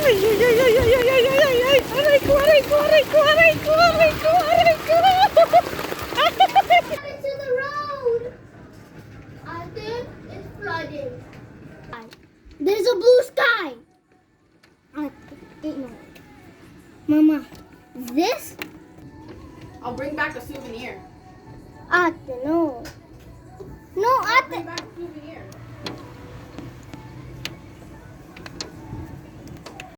Ay, ay, ay, ay, ay, ay, ay, ay, ay. Aray ko, aray ko, aray ko, aray ko, aray ko, aray ko. Into the road. I think it's flooding. There's a blue sky. No. Mama, this? I'll bring back a souvenir. No. No, Bring back a souvenir.